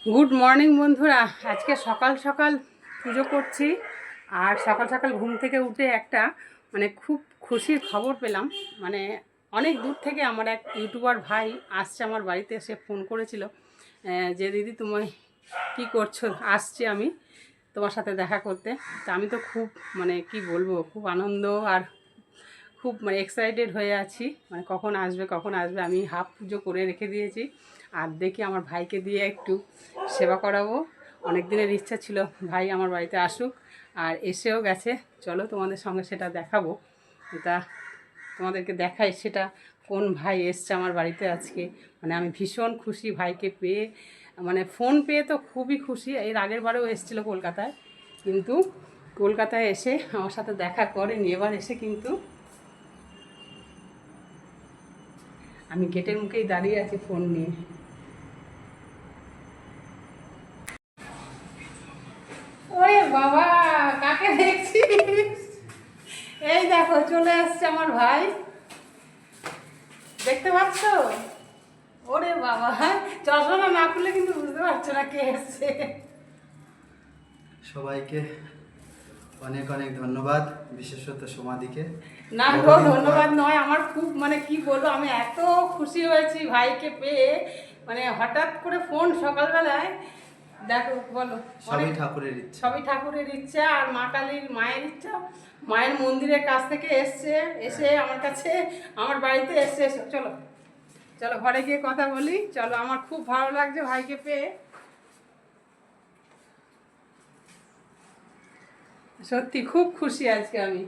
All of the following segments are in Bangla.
গুড মর্নিং বন্ধুরা। আজকে সকাল সকাল পুজো করছি, আর সকাল সকাল ঘুম থেকে উঠে একটা খুব খুশির খবর পেলাম। মানে অনেক দূর থেকে আমার এক ইউটিউবার ভাই আসছে আমার বাড়িতে, এসে ফোন করেছিল যে দিদি তুমি কি করছো, আসছি আমি তোমার সাথে দেখা করতে। তা আমি তো খুব কি বলবো, খুব আনন্দ আর খুব এক্সাইটেড হয়ে আছি। কখন আসবে কখন আসবে, আমি হাফ পুজো করে রেখে দিয়েছি। আর দেখি আমার ভাইকে দিয়ে একটু সেবা করাবো। অনেক দিনের ইচ্ছা ছিল ভাই আমার বাড়িতে আসুক, আর এসেও গেছে। চলো তোমাদের সঙ্গে সেটা দেখাবো। তা তোমাদেরকে দেখাই সেটা কোন ভাই এসছে আমার বাড়িতে আজকে। আমি ভীষণ খুশি ভাইকে পেয়ে। ফোন পেয়ে তো খুবই খুশি। এর আগের বারেও এসেছিলো কলকাতায়, কিন্তু কলকাতায় এসে আমার সাথে দেখা করেনি। এবার এসে কিন্তু আমি গেটের মুখেই দাঁড়িয়ে আছি ফোন নিয়ে। ওরে বাবা, কাকে দেখছিস? এই দেখো চলে আসছে আমার ভাই, দেখতে পাচ্ছ? ওরে বাবা, চশমা না খুললে কিন্তু বুঝতে পারছো না কে এসছে। সবাইকে অনেক অনেক ধন্যবাদ, বিশেষত সমাধিকে। না গো, ধন্যবাদ নয়, আমার খুব কি বলবো, আমি এত খুশি হয়েছি ভাইকে পেয়ে। হঠাৎ করে ফোন সকালবেলায়। দেখো বলো, সবই ঠাকুরের ইচ্ছা। সবই ঠাকুরের ইচ্ছা আর মা কালীর মায়ের ইচ্ছা। মায়ের মন্দিরের কাছ থেকে এসছে, এসে আমার কাছে আমার বাড়িতে এসছে। চলো চলো ঘরে গিয়ে কথা বলি। চলো, আমার খুব ভালো লাগছে ভাইকে পেয়ে, সত্যি খুব খুশি আজকে আমি।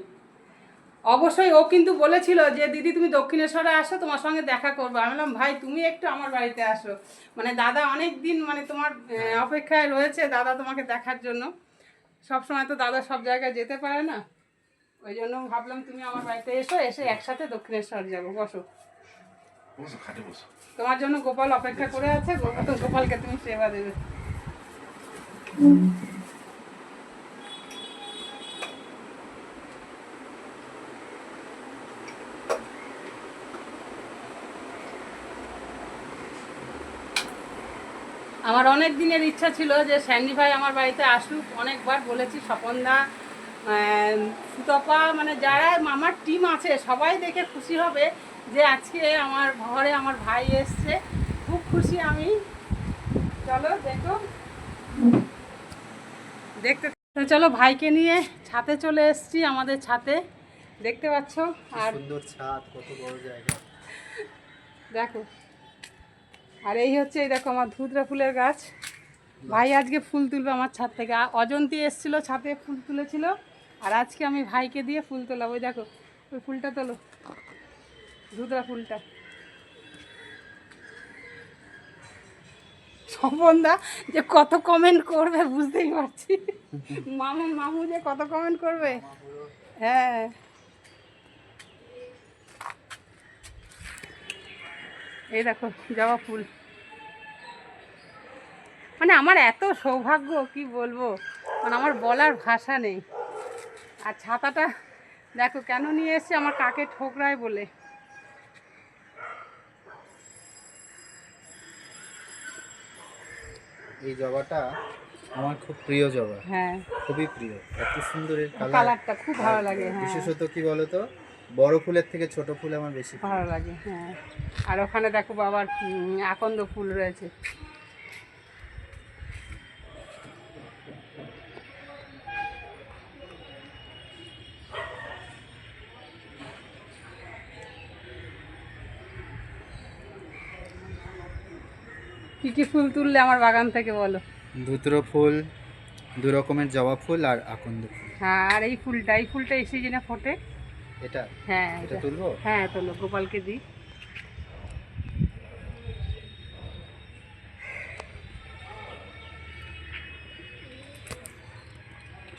অবশ্যই ও কিন্তু বলেছিল যে দিদি তুমি দক্ষিণেশ্বরে আসো, তোমার সঙ্গে দেখা করবো। আমি বললাম ভাই তুমি একটু আমার বাড়িতে আসো, দাদা অনেক দিন তোমার অপেক্ষায় রয়েছে দাদা তোমাকে দেখার জন্য। সব সময় তো দাদা সব জায়গায় যেতে পারে না, ওই জন্য ভাবলাম তুমি আমার বাড়িতে এসো, এসে একসাথে দক্ষিণেশ্বর যাবো। বসো, তোমার জন্য গোপাল অপেক্ষা করে আছে। গোপালকে তুমি সেবা দেবে। আমার অনেক দিনের ইচ্ছা ছিল যে স্যান্ডি ভাই আমার বাড়িতে আসুক। অনেকবার বলেছি, স্বপনদা, সুতপা, যারা আমার টিম আছে সবাই দেখে খুশি হবে যে আজকে আমার ঘরে আমার ভাই এসছে। খুব খুশি আমি। চলো দেখো, দেখতে তো চলো, ভাইকে নিয়ে ছাদে চলে এসেছি, আমাদের ছাদে দেখতে পাচ্ছ। আর সুন্দর ছাদ, কত বড় জায়গা দেখো, আর এই হচ্ছে, এই দেখো আমার ধুতরা ফুলের গাছ। ভাই আজকে ফুল তুলবে আমার ছাদ থেকে। অজন্তি এসেছিলো, ছাদে ফুল তুলেছিল, আর আজকে আমি ভাইকে দিয়ে ফুল তোলাবো। ওই দেখো, ওই ফুলটা তোলো, ধুতরা ফুলটা। স্বপনদা যে কত কমেন্ট করবে বুঝতেই পারছি। মামু যে কত কমেন্ট করবে। হ্যাঁ, এই দেখো জবা ফুল। আমার এত সৌভাগ্য কি বলবো, আমার বলার ভাষা নেই। আর ছাতাটা দেখো কেন নিয়ে এসছে, আমার কাকে ঠোকরায় বলে। এই জবাটা আমার খুব প্রিয় জবা। হ্যাঁ, খুবই প্রিয়, এত সুন্দর এর কালার। কালারটা খুব ভালো লাগে। হ্যাঁ, বিশেষত কি বলতো, বড় ফুলের থেকে ছোট ফুল আমার বেশি ভালো লাগে। হ্যাঁ, আর ওখানে দেখো বাবার আকন্দ ফুল রয়েছে। কি কি ফুল তুললে আমার বাগান থেকে বলো? ধুতরো ফুল, দু রকমের জবা ফুল আর আকন্দ ফুল। হ্যাঁ, আর এই ফুলটা এই সিজনে ফোটে। এটা, হ্যাঁ, এটা তুলবো। হ্যাঁ তোলো, গোপালকে দিই।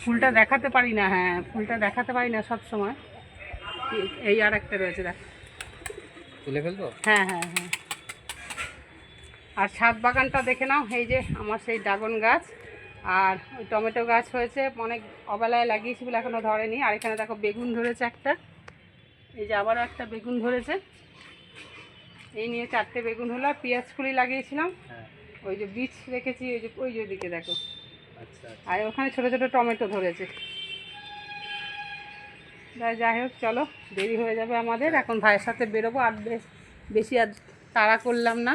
ফুলটা দেখাতে পারি না, হ্যাঁ ফুলটা দেখাতে পারি না সব সময়। এই আর একটা রয়েছে দেখ, তুলে ফেলবো। হ্যাঁ হ্যাঁ হ্যাঁ। আর ছাদ বাগানটা দেখে নাও, এই যে আমার সেই ড্রাগন গাছ আর ওই টমেটো গাছ হয়েছে, অনেক অবেলায় লাগিয়েছি বলে এখনও ধরেনি। আর এখানে দেখো বেগুন ধরেছে একটা, এই যে আবারও একটা বেগুন ধরেছে। এই নিয়ে 4টে বেগুন হলো, আর পেঁয়াজ কুলি লাগিয়েছিলাম। হ্যাঁ, ওই যে বীজ রেখেছি, ওই যে ওইদিকে দেখো। আচ্ছা আচ্ছা। আর ওখানে ছোট ছোট টমেটো ধরেছে। যাই হোক, চলো, দেরি হয়ে যাবে আমাদের, এখন ভাইয়ের সাথে বেরোবো। আর বেশি আর তাড়া করলাম না।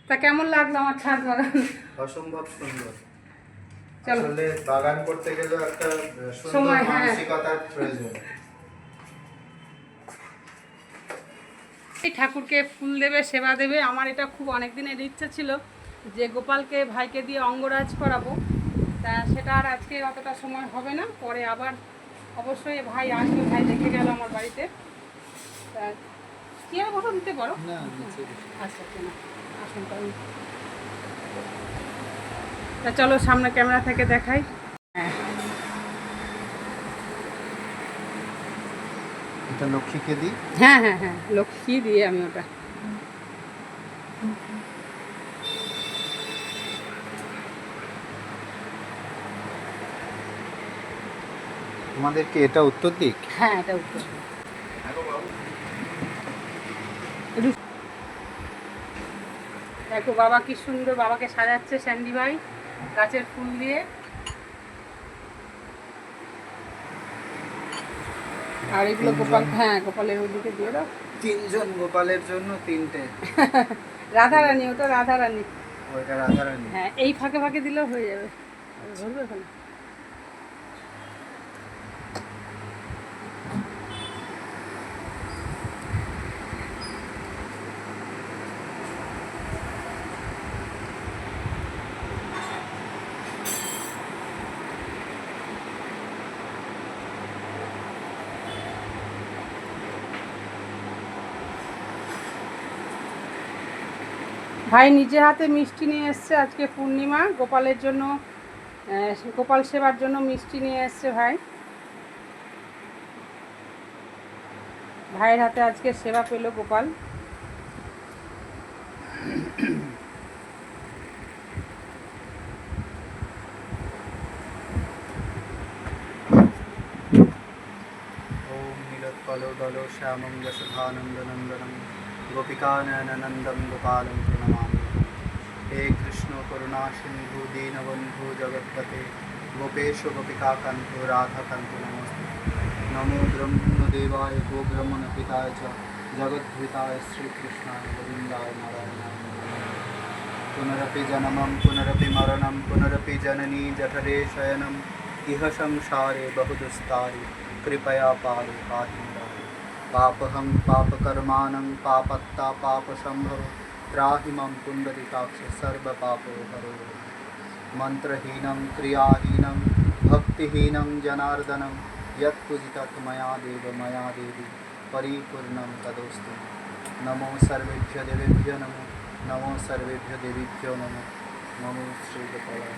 তা কেমন লাগলো আমার ছাদ বাগান? অসম্ভব সুন্দর। চলো। আসলে বাগান করতে গেলে একটা সুন্দর সময়, হ্যাঁ। মানসিকতার প্রয়োজন। এই ঠাকুরকে ফুল দেবে, সেবা দেবে। আমার এটা খুব অনেক দিনের ইচ্ছা ছিল যে গোপালকে ভাইকে দিয়ে অঙ্গরাজ করাবো। তা সেটা আর আজকে অতটা সময় হবে না, পরে আবার অবশ্যই ভাই আসবে। ভাই দেখে গেল আমার বাড়িতে। তা কি আর বসে দিতে পারো। না, নিচে বসে। আচ্ছা, কেন আসুন তাই। তা চলো, সামনে ক্যামেরা থেকে দেখাই। হ্যাঁ, এটা লক্ষ্মীকে দিই। হ্যাঁ, হ্যাঁ, হ্যাঁ, লক্ষ্মী দিয়ে আমি ওটা। তোমাদেরকে এটা উত্তর দিক। হ্যাঁ, এটা উত্তর। দেখো বাবা কি সুন্দর বাবাকে সাজাচ্ছে স্যান্ডি ভাই গাছের ফুল দিয়ে। আর এগুলো গোপাল, হ্যাঁ, গোপালের ওইদিকে দিয়ে দাও। 3 জন গোপালের জন্য 3টে। রাধারানী, ওটা রাধারানী। ওইটা রাধারানী। হ্যাঁ, এই ফাঁকে ফাঁকে দিলেও হয়ে যাবে। ধরবে ওখানে। ভাই নিজে হাতে মিষ্টি নিয়ে এসছে, আজকে পূর্ণিমা, গোপালের জন্য, গোপাল সেবার জন্য মিষ্টি নিয়ে এসছে ভাই। ভাইয়ের হাতে আজকে সেবা পেল গোপাল। ओम नीलोत्पलोदलो श्यामं यशोधानन्दनन्दनं गोपिकानयननन्दं गोपालं प्रणमामि। हे कृष्ण करुणा सिन्धु दीनबन्धु जगत्पते गोपेश गोपिकाकान्तो राधाकान्तो नमस्ते। नमो ब्रह्मदेवाय गोब्रह्मणपिताय च जगद्धिताय श्रीकृष्णाय गोविन्दाय नारायणाय नमः। पुनरपि जन्मं पुनरपि मरणं पुनरपि जननी जठरे शयनम् इह संसारे बहुदुस्तारे कृपया पाहि पाहि पापहं पापकर्माणं पापत्ता पापसंभव त्राहि मम पुण्डरीकाक्ष सर्वपापोहरो। मंत्रहीनं क्रियाहीनं भक्तिहीनं जनार्दनं यत्पूजितं मया देवी परिपूर्णं तदोस्तु। नमो सर्वेभ्यो देवेभ्यो नमो, नमो सर्वेभ्यो देवीभ्यो नमो, नमो श्रीगोपालाय।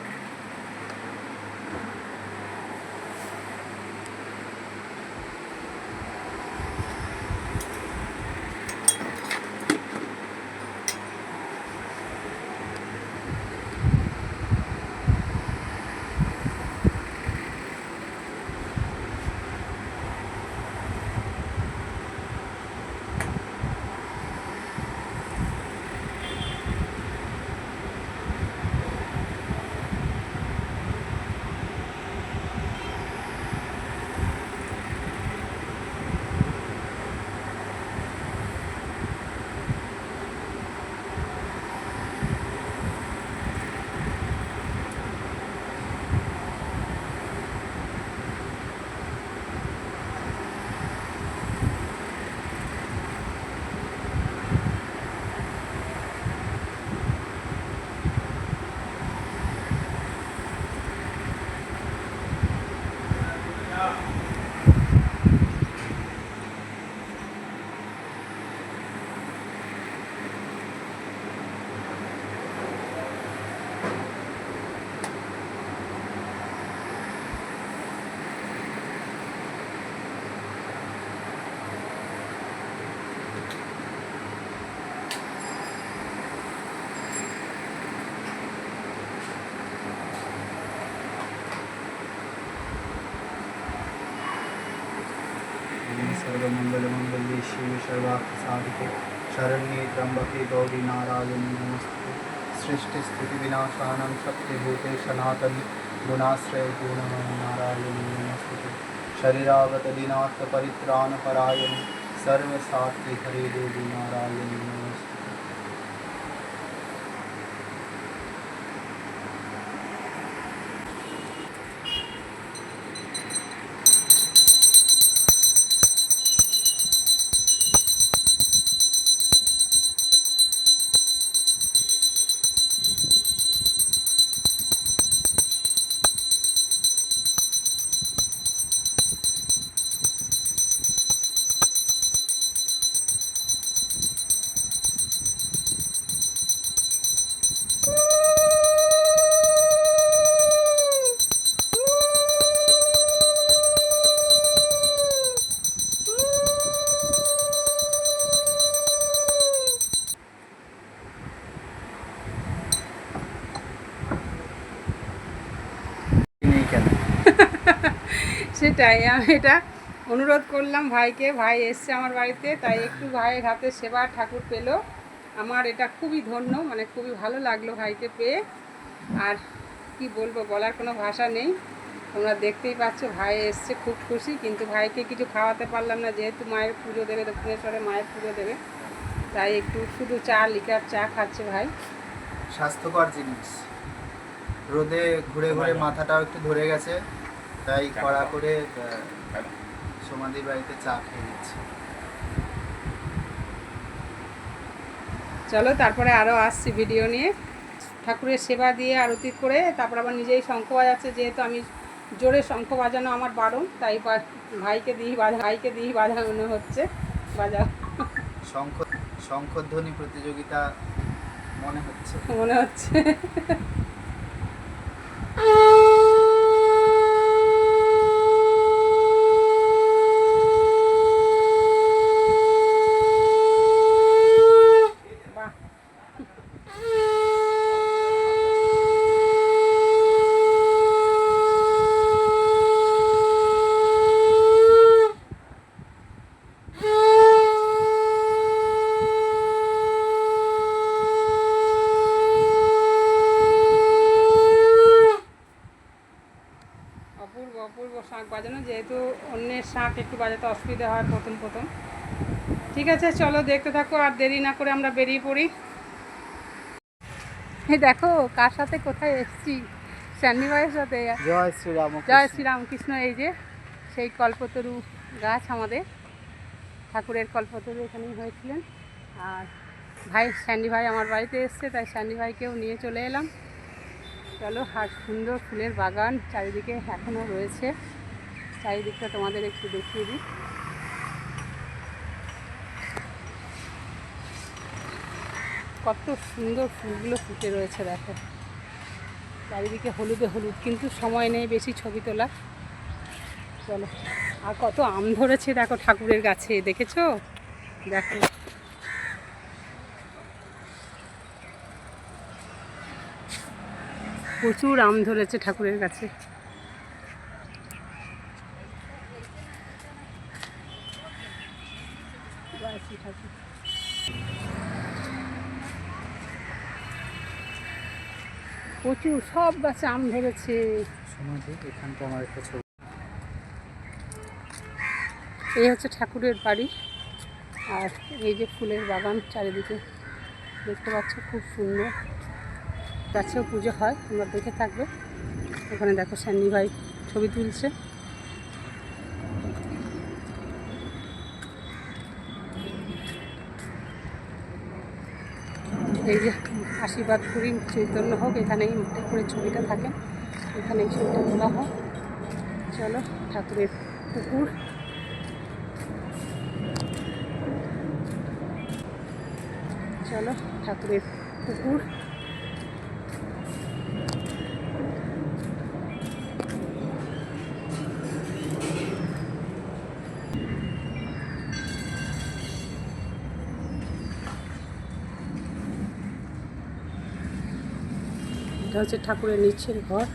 सर्वमंगलमंगल्ये शिवे सर्वार्थसाधिके शरण्ये त्र्यंबके गौरी नारायणी नमस्ते। सृष्टि स्थिति विनाशानं शक्तिभूते सनातन गुणाश्रय पूर्णमय नारायणी नमस्ते। शरीरागत दिनार्थ परित्राण परायण सर्वसात्विक हरे देवी नारायणी नमस्ते। সেটাই আমি এটা অনুরোধ করলাম ভাইকে, ভাই এসছে আমার বাড়িতে, তাই একটু ভাইয়ের হাতে সেবা ঠাকুর পেলো। আমার এটা খুবই ধন্য, মানে খুবই ভালো লাগলো ভাইকে পেয়ে। আর কি বলবো, বলার কোনো ভাষা নেই। তোমরা দেখতেই পাচ্ছ ভাই এসছে, খুব খুশি। কিন্তু ভাইকে কিছু খাওয়াতে পারলাম না, যেহেতু মায়ের পুজো দেবে, দক্ষিণেশ্বরে মায়ের পুজো দেবে, তাই একটু শুধু চা, লিকার চা খাচ্ছে ভাই। স্বাস্থ্যকর জিনিস, রোদে ঘুরে ঘুরে মাথাটাও একটু ধরে গেছে, তাই কড়া করে সমাধির বাড়িতে চা খেয়ে নিচ্ছি। চলো তারপরে আরও আসছি ভিডিও নিয়ে। ঠাকুরের সেবা দিয়ে আরতি করে তারপর আবার নিজেই শঙ্খ বাজাচ্ছে, যেহেতু আমি জোরে শঙ্খ বাজানো আমার বারণ, তাই ভাইকে দিই বাজানো হচ্ছে। বাজাও। শঙ্খধ্বনি প্রতিযোগিতা মনে হচ্ছে। অপূর্ব শাঁখ বাজানো, যেহেতু অন্যের শাঁখ একটু বাজাতে অসুবিধা হয় প্রথম। ঠিক আছে, চলো দেখতে থাকো, আর দেরি না করে আমরা বেরিয়ে পড়ি। এই দেখো কার সাথে কোথায় এসেছি, স্যান্ডি ভাইয়ের সাথে। জয় শ্রীরামকৃষ্ণ। এই যে সেই কল্পতরু গাছ, আমাদের ঠাকুরের কল্পতরু এখানেই হয়েছিলেন। আর ভাই, স্যান্ডি ভাই আমার বাড়িতে এসছে, তাই স্যান্ডি ভাইকেও নিয়ে চলে এলাম। চলো, আর সুন্দর ফুলের বাগান চারিদিকে এখনও রয়েছে। চারিদিকটা তোমাদের একটু দেখিয়ে দিই। কত সুন্দর ফুলগুলো ফুটে রয়েছে, দেখো চারিদিকে হলুদে হলুদ, কিন্তু সময় নেই বেশি ছবি তোলা। চলো, আর কত আম ধরেছে দেখো ঠাকুরের গাছে, দেখেছো? দেখো প্রচুর আম ধরেছে ঠাকুরের গাছে। প্রচুর সব গাছে আম ধরেছে। এই হচ্ছে ঠাকুরের বাড়ি, আর এই যে ফুলের বাগান চারিদিকে দেখতে পাচ্ছ, খুব সুন্দর। গাছেও পুজো হয়, তোমরা দেখে থাকবে। ওখানে দেখো স্যান্ডি ভাই ছবি তুলছে। এই যে আশীর্বাদ করি চৈতন্য হোক, এখানেই ঠাকুরের ছবিটা থাকে, এখানেই ছবিটা তোলা হয়। চলো, ঠাকুরের পুকুর, চলো ঠাকুরের পুকুর। এটা হচ্ছে ঠাকুরের নিচের ঘর।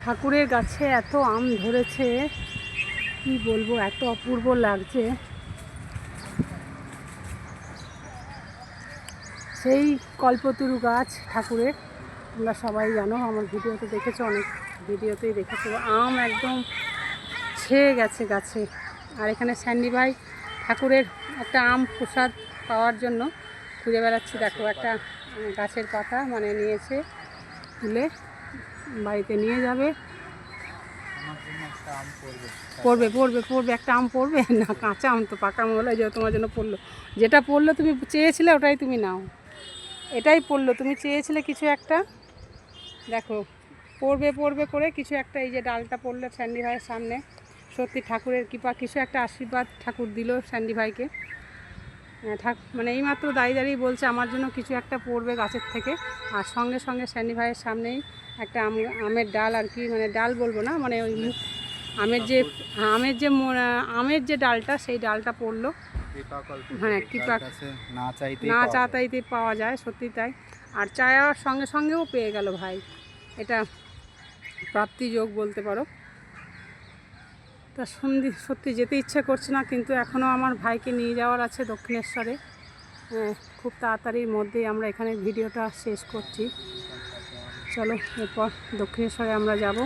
ঠাকুরের গাছে এত আম ধরেছে, কি বলবো, এত অপূর্ব লাগছে। সেই কল্পতরু গাছ ঠাকুরের, তোমরা সবাই জানো, আমার ভিডিওতে দেখেছো, অনেক ভিডিওতেই দেখেছো। আম একদম ছেয়ে গেছে গাছে। আর এখানে স্যান্ডি ভাই ঠাকুরের একটা আম প্রসাদ পাওয়ার জন্য ঘুরে বেড়াচ্ছি। দেখো, একটা গাছের পাতা মানে নিয়েছে, তুলে বাড়িতে নিয়ে যাবে। পড়বে পড়বে পড়বে, একটা আম পড়বে না, কাঁচা আম তো, পাকা আম হলো যে তোমার জন্য পড়লো। যেটা পড়লো তুমি চেয়েছিলে ওটাই তুমি নাও, এটাই পড়লো, তুমি চেয়েছিলে কিছু একটা, দেখো পড়বে পড়বে করে কিছু একটা। এই যে ডালটা পড়লো স্যান্ডি ভাইয়ের সামনে, সত্যি ঠাকুরের কৃপা, কিছু একটা আশীর্বাদ ঠাকুর দিল স্যান্ডি ভাইকে। মানে এইমাত্র দাঁড়িয়ে দাঁড়িয়ে বলছে আমার জন্য কিছু একটা পড়বে গাছের থেকে। আর সঙ্গে সঙ্গে স্যান্ডি ভাইয়ের সামনেই একটা আমের ডাল, আর কি মানে ডাল বলবো না, মানে ওই আমের যে ডালটা, সেই ডালটা পড়লো। হ্যাঁ, কৃপা না চাইতে পাওয়া যায়, সত্যি তাই। আর চাওয়ার সঙ্গে সঙ্গেও পেয়ে গেল ভাই, এটা প্রাপ্তিযোগ বলতে পারো। তা সত্যি যেতে ইচ্ছে করছে না, কিন্তু এখনও আমার ভাইকে নিয়ে যাওয়ার আছে দক্ষিণেশ্বরে। খুব তাড়াতাড়ির মধ্যেই আমরা এখানে ভিডিওটা শেষ করছি। চলো, এরপর দক্ষিণেশ্বরে আমরা যাব।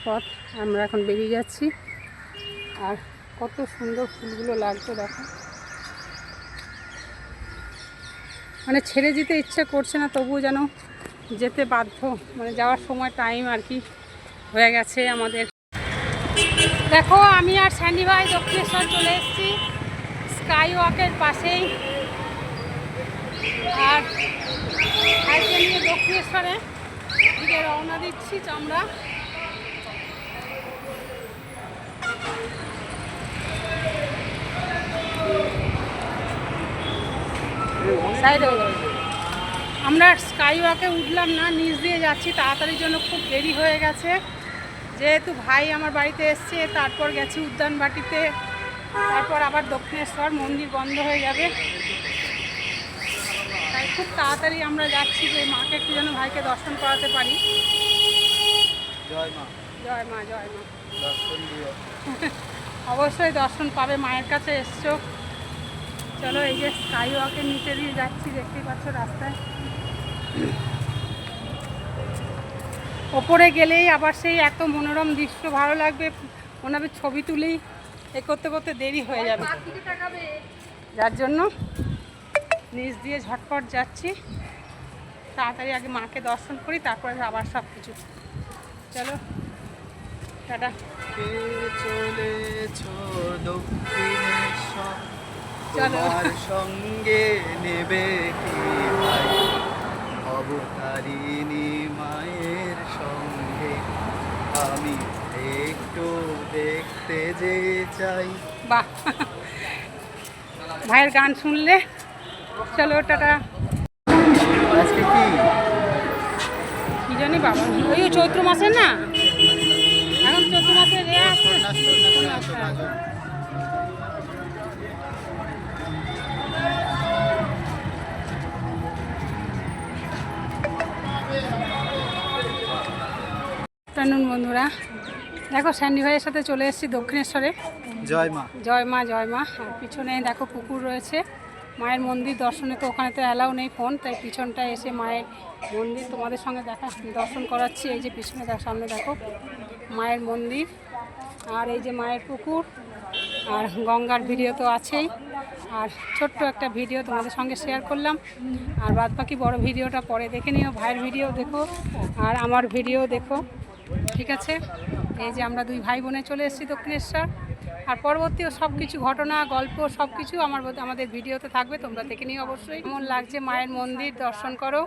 পথ আমরা এখন বেরিয়ে যাচ্ছি। আর কত সুন্দর ফুলগুলো লাগছে দেখো, মানে ছেড়ে যেতে ইচ্ছে করছে না, তবুও যেন যেতে বাধ্য, মানে যাওয়ার সময় টাইম আর কি হয়ে গেছে আমাদের। দেখো, আমি আর স্যান্ডি ভাই দক্ষিণেশ্বর চলে এসেছি, স্কাই ওয়াকের পাশেই। আর ভাইকে নিয়ে দক্ষিণেশ্বরে দিকে রওনা দিচ্ছি আমরা। আমরা স্কাই ওয়াকে উঠলাম না, নিচ দিয়ে যাচ্ছি, তাড়াতাড়ির জন্য খুব দেরি হয়ে গেছে। যেহেতু ভাই আমার বাড়িতে এসছে, তারপর গেছি উদ্যানবাটিতে, তারপর আবার দক্ষিণেশ্বর, মন্দির বন্ধ হয়ে যাবে, তাই খুব তাড়াতাড়ি আমরা যাচ্ছি যে মাকে একটু যেন ভাইকে দর্শন করাতে পারি। জয় মা, জয় মা, জয় মা। দর্শন দিও। অবশ্যই দর্শন পাবে, মায়ের কাছে এসছো। চলো, এই যে স্কাই ওয়াকের নিচে দিয়ে যাচ্ছি, দেখতেই পাচ্ছ রাস্তায়। ওপরে গেলেই আবার সেই এত মনোরম দৃশ্য ভালো লাগবে, মনে হবে ছবি তুলেই এ করতে করতে দেরি হয়ে যাবে, যার জন্য নিচ দিয়ে ঝটপট যাচ্ছি। তাড়াতাড়ি আগে মাকে দর্শন করি, তারপরে আবার সব কিছু। চলো, টাটা। চলেছ দক্ষিণেশ্বর, চলো। তোমার সঙ্গে নেবে কি ভাই, অবতারিণী মায়ের সঙ্গে আমি একটু দেখতে যে চাই। বাহ, ভাইয়ের গান শুনলে। চলো, টাটা। আজকে কি জানি বাবা, ওই চৈত্র মাসের না, এখন চৈত্র মাসের রে আসছে। টানুন বন্ধুরা, দেখো স্যান্ডি ভাইয়ের সাথে চলে এসেছি দক্ষিণেশ্বরে। জয় মা, জয় মা, জয় মা। আর পিছনে দেখো পুকুর রয়েছে, মায়ের মন্দির দর্শনে তো ওখানে তো অ্যালাউ নেই ফোন, তাই পিছনটায় এসে মায়ের মন্দির তোমাদের সঙ্গে দর্শন করাচ্ছি। এই যে পিছনে সামনে দেখো মায়ের মন্দির, আর এই যে মায়ের পুকুর, আর গঙ্গার ভিডিও তো আছেই। আর ছোট্ট একটা ভিডিও তোমাদের সঙ্গে শেয়ার করলাম। আর বাদ বাকি বড় ভিডিওটা পরে দেখে নিও, ভাইয়ের ভিডিও দেখো আর আমার ভিডিও দেখো, ঠিক আছে? এই যে আমরা দুই ভাই বোনে চলে এসেছি দক্ষিণেশ্বর। আর পরবর্তীও সব কিছু ঘটনা, গল্প সব কিছু আমাদের ভিডিওতে থাকবে, তোমরা দেখে নিও অবশ্যই। কেমন লাগছে মায়ের মন্দির দর্শন করো,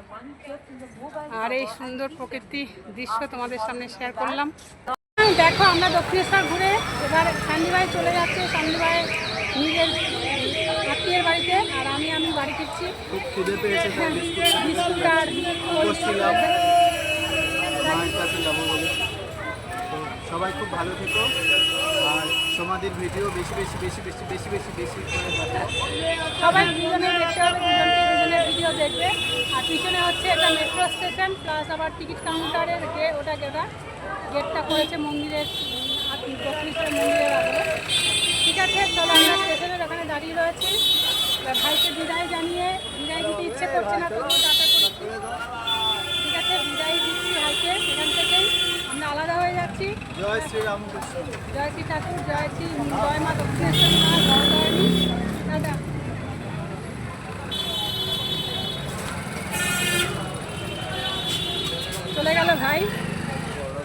আর এই সুন্দর প্রকৃতি দৃশ্য তোমাদের সামনে শেয়ার করলাম। দেখো, আমরা দক্ষিণেশ্বর ঘুরে এবার স্যান্ডি ভাই চলে যাচ্ছে, স্যান্ডি ভাই নিজের আত্মীয়ের বাড়িতে, আর আমি বাড়ি ফিরছি। খুব খিদে পেয়েছে, বিস্কুট আর বসছিলাম মায়ের কাছে যাবো বলে। তো সবাই খুব ভালো থেকো, আর সমাধির ভিডিও বেশি বেশি বেশি বেশি বেশি বেশি বেশি করে দেখো। সবাই দুজনে দেখতে হবে, দুজনের ভিডিও দেখবে। পিছনে হচ্ছে এটা মেট্রো স্টেশন প্লাস আবার টিকিট কাউন্টারের গেটটা করেছে মন্দিরের দক্ষিণেশ্বর মন্দিরের আগে। ঠিক আছে, চলো আমরা স্টেশনের ওখানে দাঁড়িয়ে রয়েছি। এবার ভাইকে বিদায় জানিয়ে বিদায় দিতে ইচ্ছে করছে না, তবুও টাটা করেছি। ঠিক আছে, বিদায় দিচ্ছি ভাইকে। এখান থেকেই আমরা আলাদা হয়ে যাচ্ছি। জয় শ্রী রামকৃষ্ণ। জয় শ্রী ঠাকুর, জয় মা দক্ষিণেশ্বরী মা, জয় জয়নী। দাদা চলে গেল ভাই।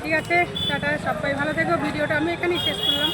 ঠিক আছে, টাটা, সবাই ভালো থেকো। ভিডিওটা আমি এখানেই শেষ করলাম।